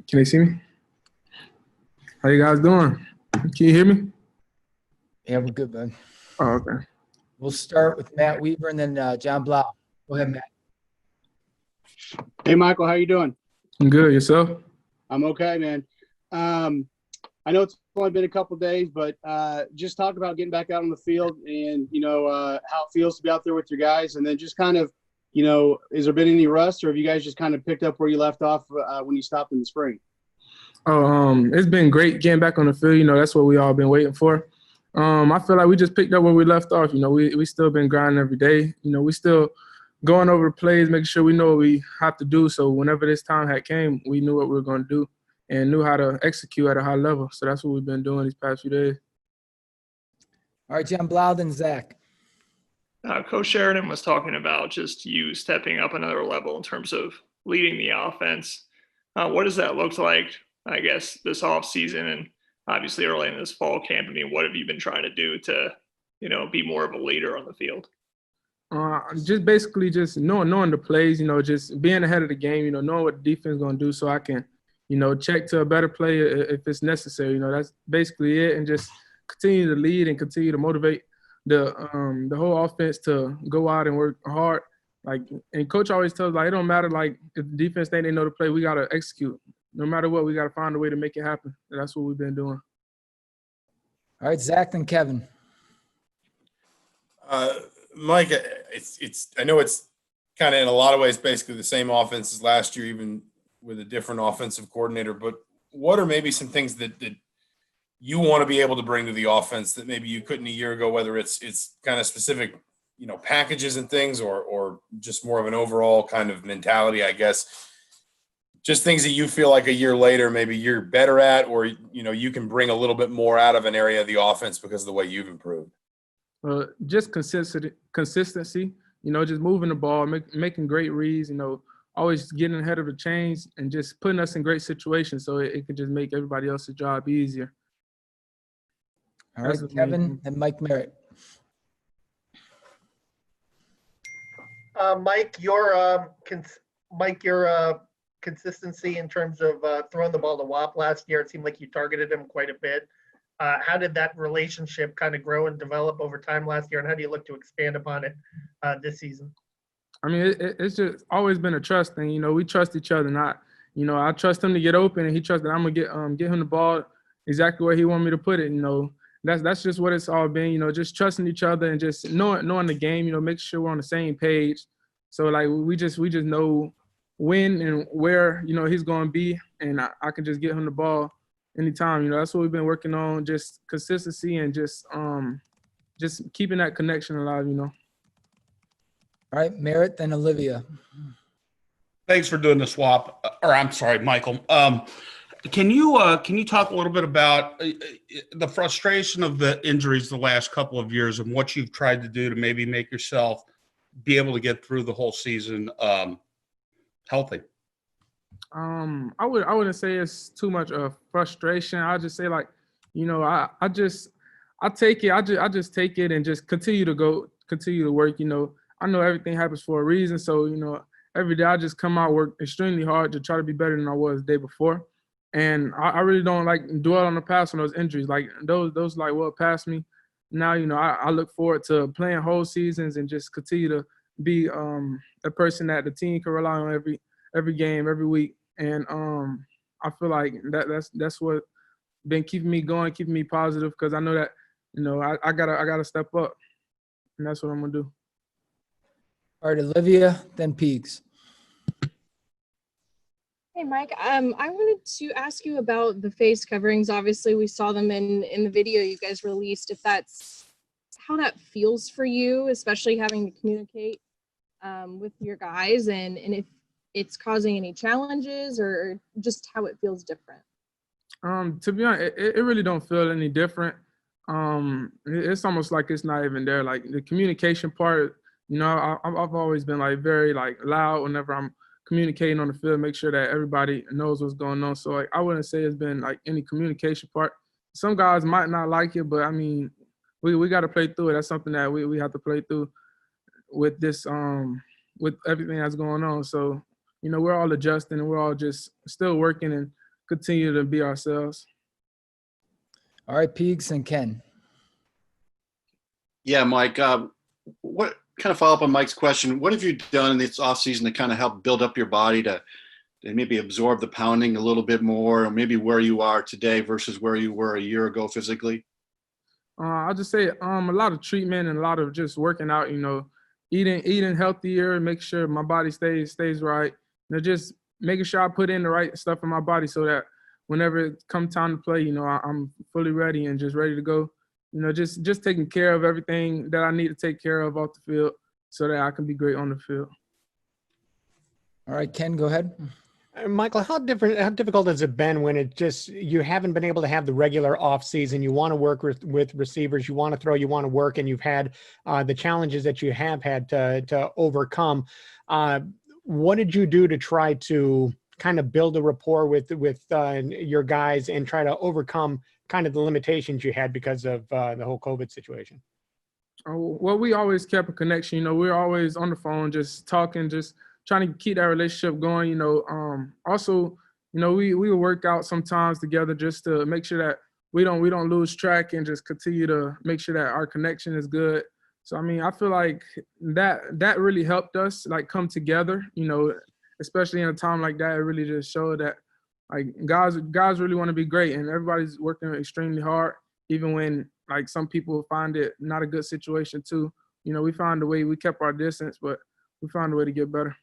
Can they see me? How you guys doing? Can you hear me? Yeah, we're good, bud. Oh, okay. We'll start with Matt Weaver and then John Blau. Go ahead, Matt. Hey, Michael, how you doing? I'm good. Yourself? I'm okay, man. I know it's only been a couple of days, but just talk about getting back out on the field and, how it feels to be out there with your guys. And then just kind of, has there been any rust, or have you guys just kind of picked up where you left off when you stopped in the spring? It's been great getting back on the field. That's what we all been waiting for. I feel like we just picked up where we left off. We still been grinding every day. We still going over the plays, making sure we know what we have to do. So whenever this time had came, we knew what we were going to do and knew how to execute at a high level. So that's what we've been doing these past few days. All right, John Blau, then Zach. Coach Sheridan was talking about just you stepping up another level in terms of leading the offense. What does that look like, I guess, this offseason and obviously early in this fall camp? I mean, what have you been trying to do to, be more of a leader on the field? Just basically just knowing the plays, just being ahead of the game, knowing what the defense is going to do so I can, check to a better player if it's necessary. That's basically it, and just continue to lead and continue to motivate the whole offense to go out and work hard. And coach always tells it don't matter if the defense think they know the play, we got to execute. No matter what, we got to find a way to make it happen. And that's what we've been doing. All right, Zach, then Kevin. Mike, I know it's kind of in a lot of ways basically the same offense as last year, even with a different offensive coordinator. But what are maybe some things that you want to be able to bring to the offense that maybe you couldn't a year ago, whether it's kind of specific, packages and things or just more of an overall kind of mentality, I guess, just things that you feel like a year later maybe you're better at, or, you can bring a little bit more out of an area of the offense because of the way you've improved? Just consistency, just moving the ball, making great reads, always getting ahead of the chains and just putting us in great situations so it can just make everybody else's job easier. All right, Kevin and Mike Merritt. Mike, your consistency in terms of throwing the ball to WOP last year, it seemed like you targeted him quite a bit. How did that relationship kind of grow and develop over time last year, and how do you look to expand upon it this season? I mean, it's just always been a trust thing. We trust each other. Not, I trust him to get open, and he trusts that I'm gonna get him the ball exactly where he want me to put it. That's just what it's all been. Just trusting each other and just knowing the game. Making sure we're on the same page. So we just know when and where he's going to be, and I can just get him the ball anytime. That's what we've been working on, just consistency and just keeping that connection alive. All right, Merritt, then Olivia. Thanks for doing the swap. Or I'm sorry, Michael. Can you talk a little bit about the frustration of the injuries the last couple of years and what you've tried to do to maybe make yourself be able to get through the whole season healthy? I wouldn't say it's too much of frustration. I'll just say I take it. I just take it and just continue to work. I know everything happens for a reason. So, every day I just come out, work extremely hard to try to be better than I was the day before. And I really don't dwell on the past on those injuries. Those what passed me. Now, I look forward to playing whole seasons and just continue to be a person that the team can rely on every game, every week. And I feel like that's what been keeping me going, keeping me positive, because I know that, I gotta step up, and that's what I'm gonna do. All right, Olivia, then Peegs. Hey, Mike, I wanted to ask you about the face coverings. Obviously, we saw them in the video you guys released. If that's how that feels for you, especially having to communicate with your guys, and if it's causing any challenges or just how it feels different. To be honest, it really don't feel any different. It's almost like it's not even there. Like the communication part, I've always been very loud whenever I'm communicating on the field, make sure that everybody knows what's going on. So I wouldn't say it's been any communication part. Some guys might not like it, but I mean, we got to play through it. That's something that we have to play through with this with everything that's going on. So we're all adjusting and we're all just still working and continue to be ourselves. All right, Peegs and Ken. Yeah, Mike, what kind of follow up on Mike's question? What have you done in this offseason to kind of help build up your body to maybe absorb the pounding a little bit more, or maybe where you are today versus where you were a year ago physically? I'll just say a lot of treatment and a lot of just working out, eating healthier, make sure my body stays right. Just making sure I put in the right stuff in my body so that whenever it comes time to play, I'm fully ready and just ready to go. Just taking care of everything that I need to take care of off the field so that I can be great on the field. All right, Ken, go ahead. Michael, how difficult has it been when it just, you haven't been able to have the regular off season? You want to work with receivers, you want to throw, you want to work, and you've had the challenges that you have had to overcome. What did you do to try to kind of build a rapport with your guys and try to overcome kind of the limitations you had because of the whole COVID situation? Well, we always kept a connection. We're always on the phone, just talking, just trying to keep that relationship going. Also, we will work out sometimes together just to make sure that we don't lose track and just continue to make sure that our connection is good. So I feel like that really helped us like come together. Especially in a time like that, it really just showed that like guys really want to be great, and everybody's working extremely hard, even when like some people find it not a good situation too. We found a way. We kept our distance, but we found a way to get better.